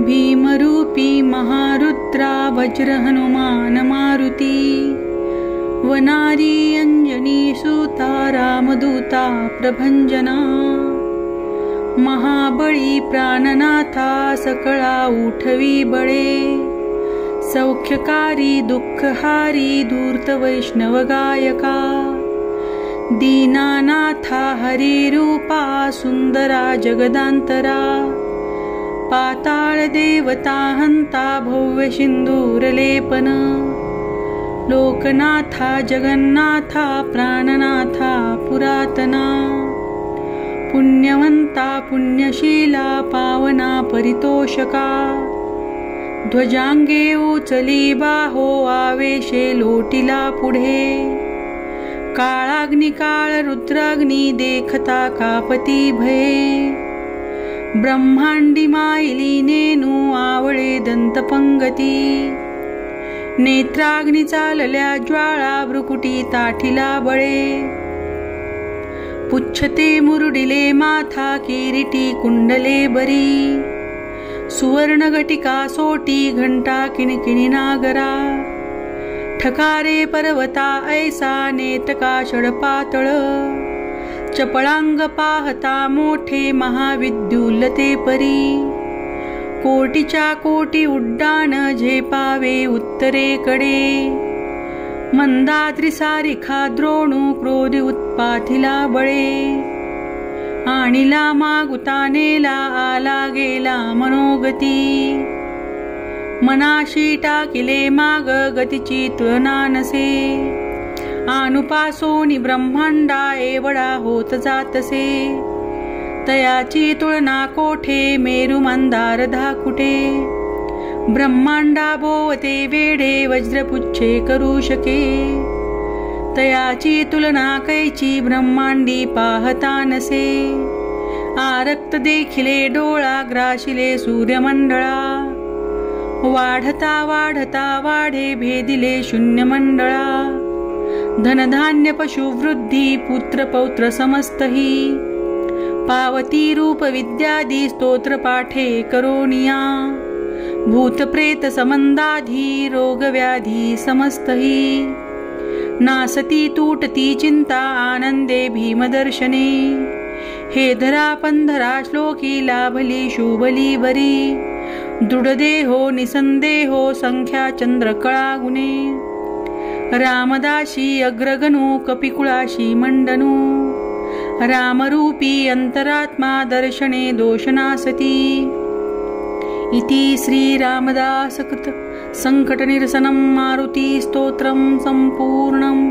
भीमरूपी महारुद्रा वज्र हनुमान मारुती, वनारी अंजनी सुता रामदूता प्रभंजना, महाबळी प्राणनाथा सकळा उठवी बळे, सौख्यकारी दुःखहारी धूर्त वैष्णव गायका, दीनानाथा हरिरूपा सुंदरा जगदांतरा, पाताळ देवता हंता भव्य सिंदूरलेपन, लोकनाथा जगन्नाथा प्राणनाथा पुरातना, पुण्यवंता पुण्यशीला पावना परितोषका, ध्वजांगे उचली बाहो आवेशे लोटिला पुढे, काळाग्नी काळ रुद्राग्नी देखता कापती भये, ब्रह्मांडी माईली नेनू आवळे दंतपंगती, नेत्राग्नी चालल्या ज्वाळा भ्रुकुटी ताठीला बळे, पुच्छते मुरुडिले माथा किरीटी कुंडले बरी, सुवर्ण घटिका सोटी घंटा किणकिणी नागरा, ठकारे पर्वता ऐसा नेतका षडपातळ, चपळांग पाहता मोठे महाविद्युल्लते परी, कोटीच्या कोटी उड्डाण झेपावे उत्तरेकडे, मंदाद्री सारिखा द्रोणू क्रोधी उत्पाथिला बळे, आणिला मागुता नेला आला गेला मनोगती, मनाशी टाकिले माग गतीची तुलना नसे, आनुपासोनी ब्रह्मांडा एवढा होत जातसे, तयाची तुलना कोठे मेरु मंदार धाकुटे, ब्रह्मांडा बोवते वेडे वज्रपुच्छे करू शके, तयाची तुलना कैची ब्रह्मांडी पाहता नसे, आरक्त देखिले डोळा ग्राशिले सूर्यमंडळा, वाढता वाढता वाढे भेदिले शून्यमंडळा, धनधान्य पशुवृद्धी पुत्र पौत्र समस्तही, पावती रूप विद्यादी स्तोत्र पाठे करोनिया, भूत प्रेत समंदाधी रोग व्याधी समस्तही, नासती तुटती चिंता आनंदे भीमदर्शने, हे धरा पंधरा श्लोकी लाभली शुभली बरी, दृढदेहो निसंदेहो संख्या चंद्रकळा गुणे, रामदासी अग्रगणू कपिकुळाशी मंडनू, रामरूपी अंतरात्मा दर्शने दोषनासती, इति श्री रामदास कृत संकट निरसनं मारुती स्तोत्रम संपूर्णम।